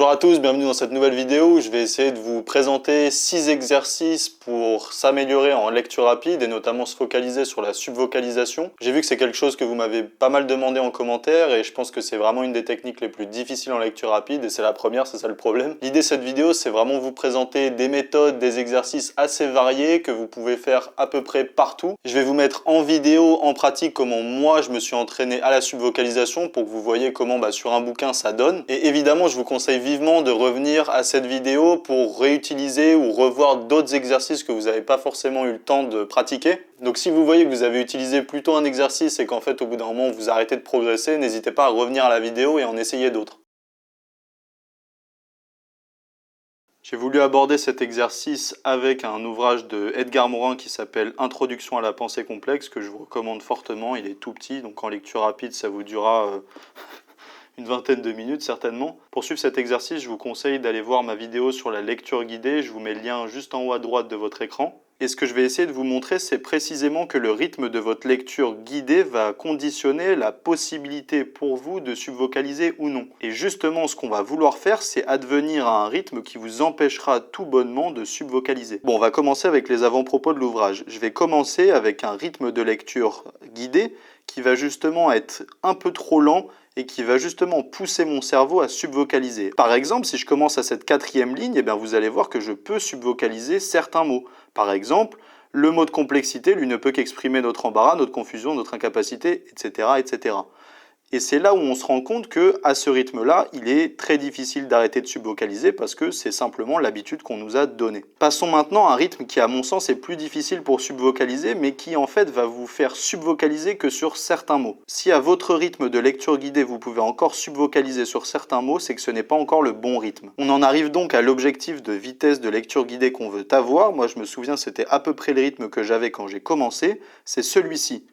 Bonjour à tous, bienvenue dans cette nouvelle vidéo où je vais essayer de vous présenter 6 exercices pour s'améliorer en lecture rapide et notamment se focaliser sur la subvocalisation. J'ai vu que c'est quelque chose que vous m'avez pas mal demandé en commentaire et je pense que c'est vraiment une des techniques les plus difficiles en lecture rapide et c'est la première, c'est ça le problème. L'idée de cette vidéo, c'est vraiment vous présenter des méthodes, des exercices assez variés que vous pouvez faire à peu près partout. Je vais vous mettre en vidéo, en pratique, comment moi je me suis entraîné à la subvocalisation pour que vous voyez comment sur un bouquin ça donne. Et évidemment, je vous conseille vivement de revenir à cette vidéo pour réutiliser ou revoir d'autres exercices que vous n'avez pas forcément eu le temps de pratiquer. Donc si vous voyez que vous avez utilisé plutôt un exercice et qu'en fait au bout d'un moment vous arrêtez de progresser, n'hésitez pas à revenir à la vidéo et en essayer d'autres. J'ai voulu aborder cet exercice avec un ouvrage de Edgar Morin qui s'appelle Introduction à la pensée complexe, que je vous recommande fortement. Il est tout petit, donc en lecture rapide ça vous durera une vingtaine de minutes certainement. Pour suivre cet exercice, je vous conseille d'aller voir ma vidéo sur la lecture guidée. Je vous mets le lien juste en haut à droite de votre écran. Et ce que je vais essayer de vous montrer, c'est précisément que le rythme de votre lecture guidée va conditionner la possibilité pour vous de subvocaliser ou non. Et justement, ce qu'on va vouloir faire, c'est advenir à un rythme qui vous empêchera tout bonnement de subvocaliser. Bon, on va commencer avec les avant-propos de l'ouvrage. Je vais commencer avec un rythme de lecture guidée qui va justement être un peu trop lent et qui va justement pousser mon cerveau à subvocaliser. Par exemple, si je commence à cette quatrième ligne, eh bien vous allez voir que je peux subvocaliser certains mots. Par exemple, le mot de complexité, lui, ne peut qu'exprimer notre embarras, notre confusion, notre incapacité, etc., etc. Et c'est là où on se rend compte que, à ce rythme-là, il est très difficile d'arrêter de subvocaliser parce que c'est simplement l'habitude qu'on nous a donnée. Passons maintenant à un rythme qui, à mon sens, est plus difficile pour subvocaliser, mais qui, en fait, va vous faire subvocaliser que sur certains mots. Si à votre rythme de lecture guidée, vous pouvez encore subvocaliser sur certains mots, c'est que ce n'est pas encore le bon rythme. On en arrive donc à l'objectif de vitesse de lecture guidée qu'on veut avoir. Moi, je me souviens, c'était à peu près le rythme que j'avais quand j'ai commencé. C'est celui-ci.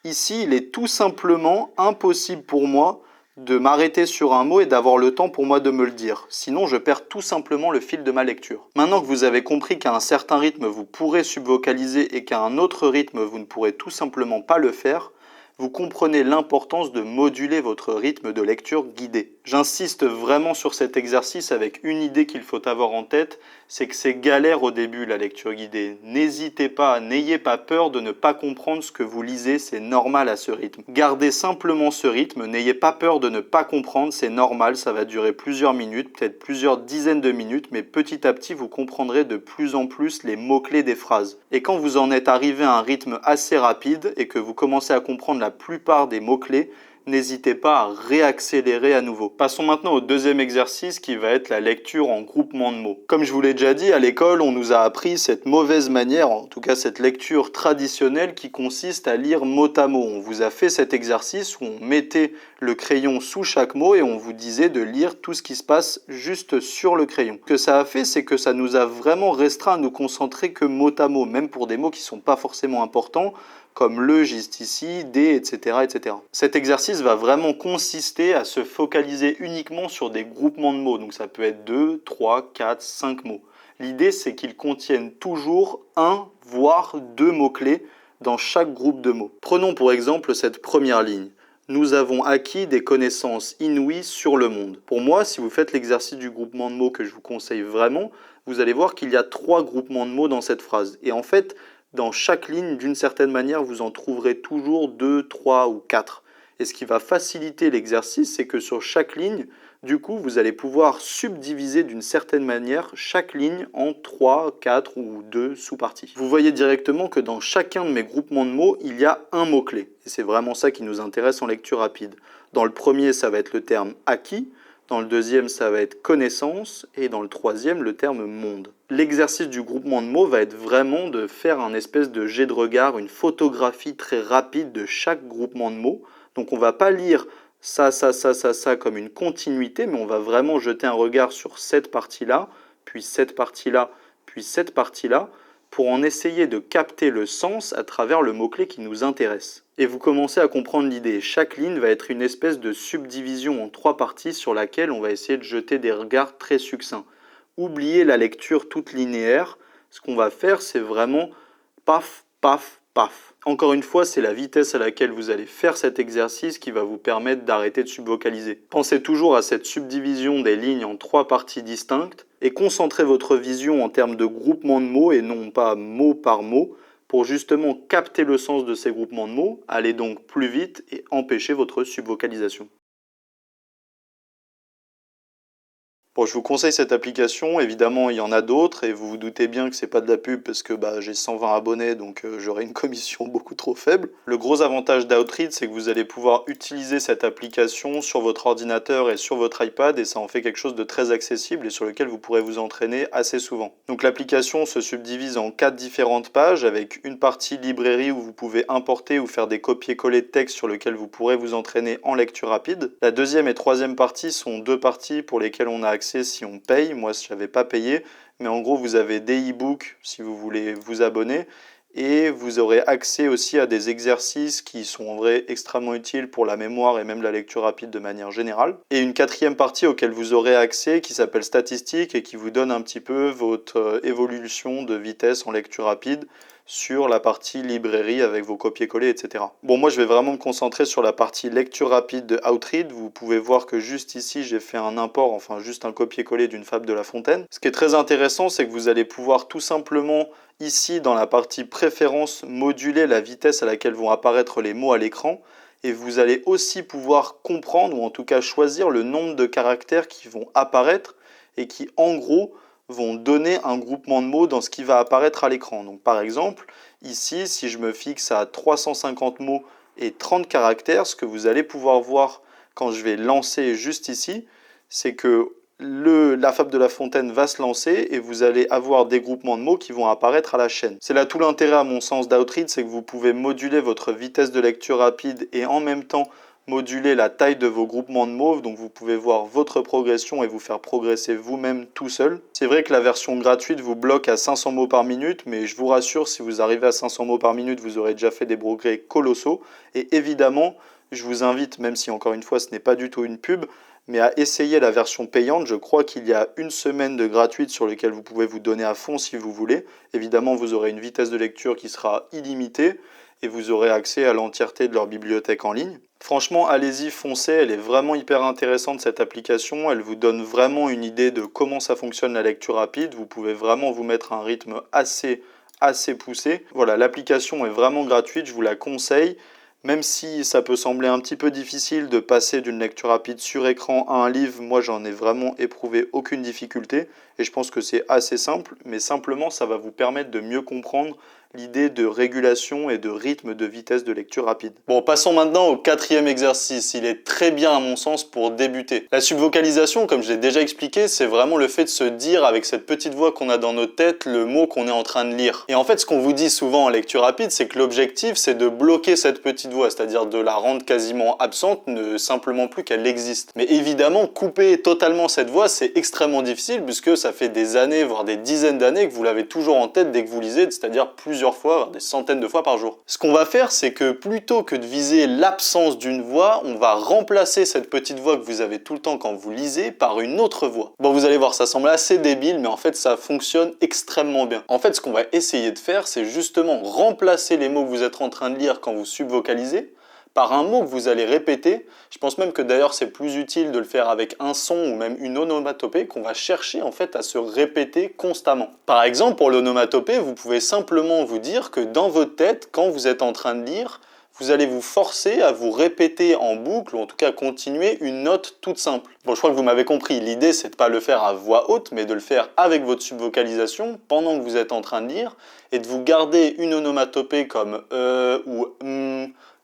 Ici, il est tout simplement impossible pour moi de m'arrêter sur un mot et d'avoir le temps pour moi de me le dire. Sinon, je perds tout simplement le fil de ma lecture. Maintenant que vous avez compris qu'à un certain rythme, vous pourrez subvocaliser et qu'à un autre rythme, vous ne pourrez tout simplement pas le faire, vous comprenez l'importance de moduler votre rythme de lecture guidée. J'insiste vraiment sur cet exercice avec une idée qu'il faut avoir en tête, c'est que c'est galère au début la lecture guidée. N'hésitez pas, n'ayez pas peur de ne pas comprendre ce que vous lisez, c'est normal à ce rythme. Gardez simplement ce rythme, n'ayez pas peur de ne pas comprendre, c'est normal, ça va durer plusieurs minutes, peut-être plusieurs dizaines de minutes, mais petit à petit vous comprendrez de plus en plus les mots-clés des phrases. Et quand vous en êtes arrivé à un rythme assez rapide et que vous commencez à comprendre la plupart des mots-clés, n'hésitez pas à réaccélérer à nouveau. Passons maintenant au deuxième exercice qui va être la lecture en groupement de mots. Comme je vous l'ai déjà dit, à l'école, on nous a appris cette mauvaise manière, en tout cas cette lecture traditionnelle qui consiste à lire mot à mot. On vous a fait cet exercice où on mettait le crayon sous chaque mot et on vous disait de lire tout ce qui se passe juste sur le crayon. Ce que ça a fait, c'est que ça nous a vraiment restreint à nous concentrer que mot à mot, même pour des mots qui ne sont pas forcément importants, comme le, juste ici, des, etc., etc. Cet exercice va vraiment consister à se focaliser uniquement sur des groupements de mots. Donc ça peut être 2, 3, 4, 5 mots. L'idée, c'est qu'ils contiennent toujours un, voire deux mots-clés dans chaque groupe de mots. Prenons pour exemple cette première ligne. Nous avons acquis des connaissances inouïes sur le monde. Pour moi, si vous faites l'exercice du groupement de mots que je vous conseille vraiment, vous allez voir qu'il y a 3 groupements de mots dans cette phrase. Et en fait, dans chaque ligne, d'une certaine manière, vous en trouverez toujours 2, 3 ou 4. Et ce qui va faciliter l'exercice, c'est que sur chaque ligne, du coup, vous allez pouvoir subdiviser d'une certaine manière chaque ligne en 3, 4 ou 2 sous-parties. Vous voyez directement que dans chacun de mes groupements de mots, il y a un mot-clé. Et c'est vraiment ça qui nous intéresse en lecture rapide. Dans le premier, ça va être le terme « acquis ». Dans le deuxième, ça va être connaissance et dans le troisième, le terme monde. L'exercice du groupement de mots va être vraiment de faire un espèce de jet de regard, une photographie très rapide de chaque groupement de mots. Donc on ne va pas lire ça comme une continuité, mais on va vraiment jeter un regard sur cette partie-là, puis cette partie-là, puis cette partie-là, pour en essayer de capter le sens à travers le mot-clé qui nous intéresse. Et vous commencez à comprendre l'idée. Chaque ligne va être une espèce de subdivision en 3 parties sur laquelle on va essayer de jeter des regards très succincts. Oubliez la lecture toute linéaire. Ce qu'on va faire, c'est vraiment paf, paf, paf. Encore une fois, c'est la vitesse à laquelle vous allez faire cet exercice qui va vous permettre d'arrêter de subvocaliser. Pensez toujours à cette subdivision des lignes en 3 parties distinctes et concentrez votre vision en termes de groupement de mots et non pas mot par mot pour justement capter le sens de ces groupements de mots, aller donc plus vite et empêcher votre subvocalisation. Bon, je vous conseille cette application, évidemment il y en a d'autres et vous vous doutez bien que c'est pas de la pub parce que j'ai 120 abonnés donc j'aurai une commission beaucoup trop faible. Le gros avantage d'Outread, c'est que vous allez pouvoir utiliser cette application sur votre ordinateur et sur votre iPad et ça en fait quelque chose de très accessible et sur lequel vous pourrez vous entraîner assez souvent. Donc l'application se subdivise en 4 différentes pages avec une partie librairie où vous pouvez importer ou faire des copier-coller de texte sur lequel vous pourrez vous entraîner en lecture rapide. La deuxième et troisième partie sont 2 parties pour lesquelles on a accès si on paye. Moi, je n'avais pas payé, mais en gros, vous avez des e-books si vous voulez vous abonner et vous aurez accès aussi à des exercices qui sont en vrai extrêmement utiles pour la mémoire et même la lecture rapide de manière générale. Et une quatrième partie auquel vous aurez accès qui s'appelle statistiques et qui vous donne un petit peu votre évolution de vitesse en lecture rapide sur la partie librairie avec vos copier-coller, etc. Bon, moi je vais vraiment me concentrer sur la partie lecture rapide de Outread. Vous pouvez voir que juste ici j'ai fait un import, enfin juste un copier-coller d'une fable de La Fontaine. Ce qui est très intéressant, c'est que vous allez pouvoir tout simplement ici dans la partie préférences moduler la vitesse à laquelle vont apparaître les mots à l'écran. Et vous allez aussi pouvoir comprendre ou en tout cas choisir le nombre de caractères qui vont apparaître et qui en gros vont donner un groupement de mots dans ce qui va apparaître à l'écran. Donc par exemple, ici, si je me fixe à 350 mots et 30 caractères, ce que vous allez pouvoir voir quand je vais lancer juste ici, c'est que la fable de La Fontaine va se lancer et vous allez avoir des groupements de mots qui vont apparaître à la chaîne. C'est là tout l'intérêt à mon sens d'Outread, c'est que vous pouvez moduler votre vitesse de lecture rapide et en même temps moduler la taille de vos groupements de mots, donc vous pouvez voir votre progression et vous faire progresser vous-même tout seul. C'est vrai que la version gratuite vous bloque à 500 mots par minute, mais je vous rassure, si vous arrivez à 500 mots par minute, vous aurez déjà fait des progrès colossaux. Et évidemment, je vous invite, même si encore une fois ce n'est pas du tout une pub, mais à essayer la version payante. Je crois qu'il y a une semaine de gratuite sur laquelle vous pouvez vous donner à fond si vous voulez. Évidemment, vous aurez une vitesse de lecture qui sera illimitée et vous aurez accès à l'entièreté de leur bibliothèque en ligne. Franchement, allez-y, foncez, elle est vraiment hyper intéressante cette application, elle vous donne vraiment une idée de comment ça fonctionne la lecture rapide, vous pouvez vraiment vous mettre un rythme assez poussé. Voilà, l'application est vraiment gratuite, je vous la conseille, même si ça peut sembler un petit peu difficile de passer d'une lecture rapide sur écran à un livre, moi j'en ai vraiment éprouvé aucune difficulté et je pense que c'est assez simple, mais simplement ça va vous permettre de mieux comprendre l'idée de régulation et de rythme de vitesse de lecture rapide. Bon, passons maintenant au quatrième exercice. Il est très bien à mon sens pour débuter. La subvocalisation, comme je l'ai déjà expliqué, c'est vraiment le fait de se dire avec cette petite voix qu'on a dans nos têtes le mot qu'on est en train de lire. Et en fait, ce qu'on vous dit souvent en lecture rapide, c'est que l'objectif, c'est de bloquer cette petite voix, c'est-à-dire de la rendre quasiment absente, ne simplement plus qu'elle existe. Mais évidemment, couper totalement cette voix, c'est extrêmement difficile puisque ça fait des années, voire des dizaines d'années que vous l'avez toujours en tête dès que vous lisez, c'est-à-dire plusieurs fois, des centaines de fois par jour. Ce qu'on va faire, c'est que plutôt que de viser l'absence d'une voix, on va remplacer cette petite voix que vous avez tout le temps quand vous lisez par une autre voix. Bon, vous allez voir, ça semble assez débile, mais en fait, ça fonctionne extrêmement bien. En fait, ce qu'on va essayer de faire, c'est justement remplacer les mots que vous êtes en train de lire quand vous subvocalisez par un mot que vous allez répéter. Je pense même que d'ailleurs c'est plus utile de le faire avec un son ou même une onomatopée qu'on va chercher en fait à se répéter constamment. Par exemple, pour l'onomatopée, vous pouvez simplement vous dire que dans votre tête, quand vous êtes en train de lire, vous allez vous forcer à vous répéter en boucle, ou en tout cas continuer une note toute simple. Bon, je crois que vous m'avez compris, l'idée c'est de ne pas le faire à voix haute, mais de le faire avec votre subvocalisation pendant que vous êtes en train de lire, et de vous garder une onomatopée comme ou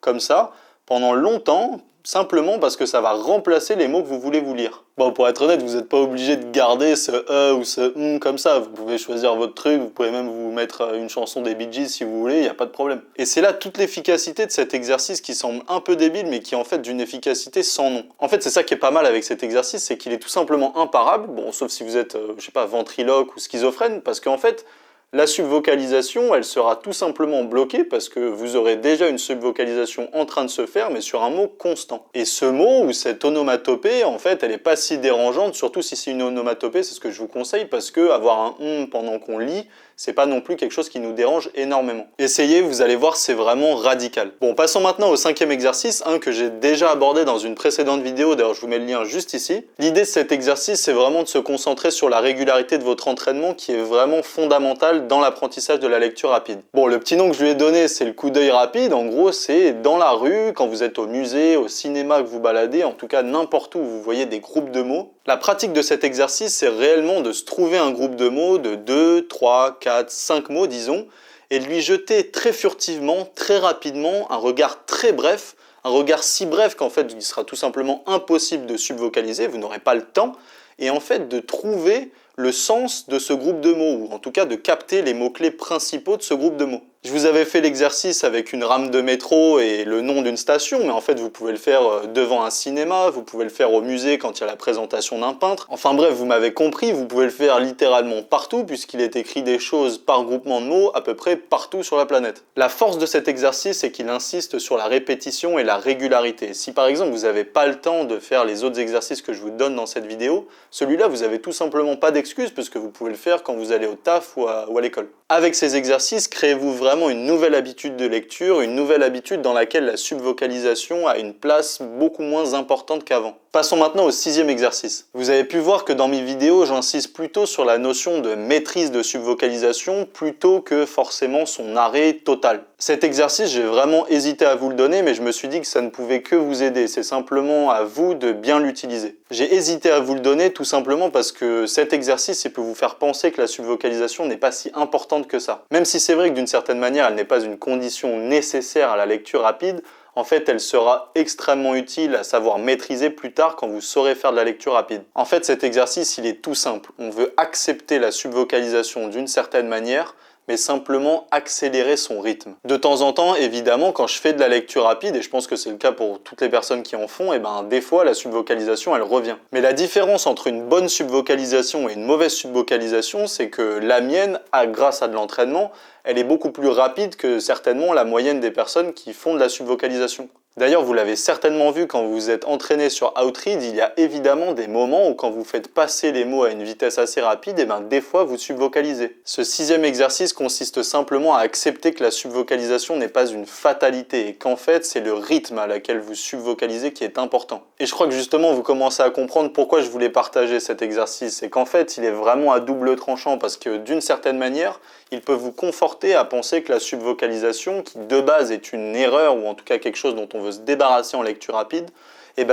comme ça, pendant longtemps, simplement parce que ça va remplacer les mots que vous voulez vous lire. Bon, pour être honnête, vous n'êtes pas obligé de garder ce ou ce comme ça, vous pouvez choisir votre truc, vous pouvez même vous mettre une chanson des Bee Gees si vous voulez, il n'y a pas de problème. Et c'est là toute l'efficacité de cet exercice qui semble un peu débile, mais qui est en fait d'une efficacité sans nom. En fait, c'est ça qui est pas mal avec cet exercice, c'est qu'il est tout simplement imparable, bon, sauf si vous êtes, je sais pas, ventriloque ou schizophrène, parce qu'en fait, La subvocalisation, elle sera tout simplement bloquée parce que vous aurez déjà une subvocalisation en train de se faire, mais sur un mot constant. Et ce mot ou cette onomatopée, en fait, elle n'est pas si dérangeante, surtout si c'est une onomatopée, c'est ce que je vous conseille, parce que avoir un pendant qu'on lit, c'est pas non plus quelque chose qui nous dérange énormément. Essayez, vous allez voir, c'est vraiment radical. Bon, passons maintenant au 5e exercice, que j'ai déjà abordé dans une précédente vidéo, d'ailleurs je vous mets le lien juste ici. L'idée de cet exercice, c'est vraiment de se concentrer sur la régularité de votre entraînement qui est vraiment fondamentale dans l'apprentissage de la lecture rapide. Bon, le petit nom que je lui ai donné, c'est le coup d'œil rapide. En gros, c'est dans la rue, quand vous êtes au musée, au cinéma, que vous baladez, en tout cas n'importe où vous voyez des groupes de mots. La pratique de cet exercice, c'est réellement de se trouver un groupe de mots de 2, 3, 4, 5 mots, disons, et de lui jeter très furtivement, très rapidement, un regard très bref, un regard si bref qu'en fait, il sera tout simplement impossible de subvocaliser, vous n'aurez pas le temps, et en fait de trouver le sens de ce groupe de mots, ou en tout cas de capter les mots-clés principaux de ce groupe de mots. Je vous avais fait l'exercice avec une rame de métro et le nom d'une station, mais en fait vous pouvez le faire devant un cinéma, vous pouvez le faire au musée quand il y a la présentation d'un peintre. Enfin bref, vous m'avez compris, vous pouvez le faire littéralement partout puisqu'il est écrit des choses par groupement de mots à peu près partout sur la planète. La force de cet exercice, c'est qu'il insiste sur la répétition et la régularité. Si par exemple vous n'avez pas le temps de faire les autres exercices que je vous donne dans cette vidéo, celui-là vous avez tout simplement pas d'excuse parce que vous pouvez le faire quand vous allez au taf ou à l'école. Avec ces exercices, créez-vous vraiment une nouvelle habitude de lecture, une nouvelle habitude dans laquelle la subvocalisation a une place beaucoup moins importante qu'avant. Passons maintenant au 6e exercice. Vous avez pu voir que dans mes vidéos, j'insiste plutôt sur la notion de maîtrise de subvocalisation plutôt que forcément son arrêt total. Cet exercice, j'ai vraiment hésité à vous le donner, mais je me suis dit que ça ne pouvait que vous aider. C'est simplement à vous de bien l'utiliser. J'ai hésité à vous le donner tout simplement parce que cet exercice, il peut vous faire penser que la subvocalisation n'est pas si importante que ça. Même si c'est vrai que d'une certaine manière, elle n'est pas une condition nécessaire à la lecture rapide, en fait, elle sera extrêmement utile à savoir maîtriser plus tard quand vous saurez faire de la lecture rapide. En fait, cet exercice, il est tout simple. On veut accepter la subvocalisation d'une certaine manière, mais simplement accélérer son rythme. De temps en temps, évidemment, quand je fais de la lecture rapide, et je pense que c'est le cas pour toutes les personnes qui en font, et des fois, la subvocalisation, elle revient. Mais la différence entre une bonne subvocalisation et une mauvaise subvocalisation, c'est que la mienne, grâce à de l'entraînement, elle est beaucoup plus rapide que certainement la moyenne des personnes qui font de la subvocalisation. D'ailleurs, vous l'avez certainement vu quand vous vous êtes entraîné sur Outread, il y a évidemment des moments où quand vous faites passer les mots à une vitesse assez rapide, des fois vous subvocalisez. Ce 6e exercice consiste simplement à accepter que la subvocalisation n'est pas une fatalité et qu'en fait c'est le rythme à laquelle vous subvocalisez qui est important. Et je crois que justement vous commencez à comprendre pourquoi je voulais partager cet exercice. C'est qu'en fait il est vraiment à double tranchant parce que d'une certaine manière, il peut vous conforter à penser que la subvocalisation, qui de base est une erreur ou en tout cas quelque chose dont on veut se débarrasser en lecture rapide,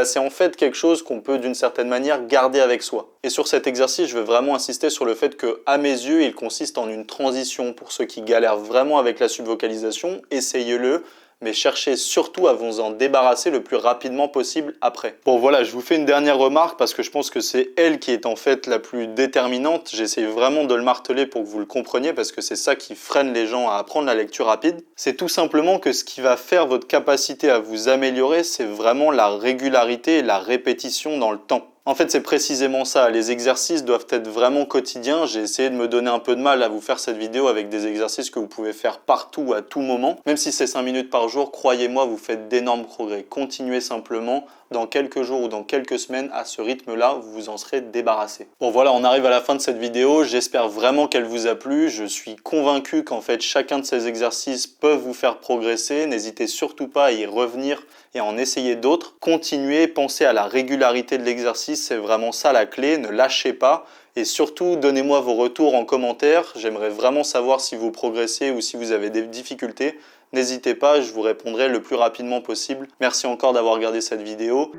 c'est en fait quelque chose qu'on peut d'une certaine manière garder avec soi. Et sur cet exercice, je veux vraiment insister sur le fait que, à mes yeux, il consiste en une transition. Pour ceux qui galèrent vraiment avec la subvocalisation, essayez-le, mais cherchez surtout à vous en débarrasser le plus rapidement possible après. Bon voilà, je vous fais une dernière remarque parce que je pense que c'est elle qui est en fait la plus déterminante. J'essaie vraiment de le marteler pour que vous le compreniez parce que c'est ça qui freine les gens à apprendre la lecture rapide. C'est tout simplement que ce qui va faire votre capacité à vous améliorer, c'est vraiment la régularité et la répétition dans le temps. En fait, c'est précisément ça. Les exercices doivent être vraiment quotidiens. J'ai essayé de me donner un peu de mal à vous faire cette vidéo avec des exercices que vous pouvez faire partout, à tout moment. Même si c'est 5 minutes par jour, croyez-moi, vous faites d'énormes progrès. Continuez simplement. Dans quelques jours ou dans quelques semaines, à ce rythme-là, vous vous en serez débarrassé. Bon voilà, on arrive à la fin de cette vidéo. J'espère vraiment qu'elle vous a plu. Je suis convaincu qu'en fait, chacun de ces exercices peuvent vous faire progresser. N'hésitez surtout pas à y revenir et à en essayer d'autres. Continuez, pensez à la régularité de l'exercice. C'est vraiment ça la clé. Ne lâchez pas. Et surtout, donnez-moi vos retours en commentaire. J'aimerais vraiment savoir si vous progressez ou si vous avez des difficultés. N'hésitez pas, je vous répondrai le plus rapidement possible. Merci encore d'avoir regardé cette vidéo.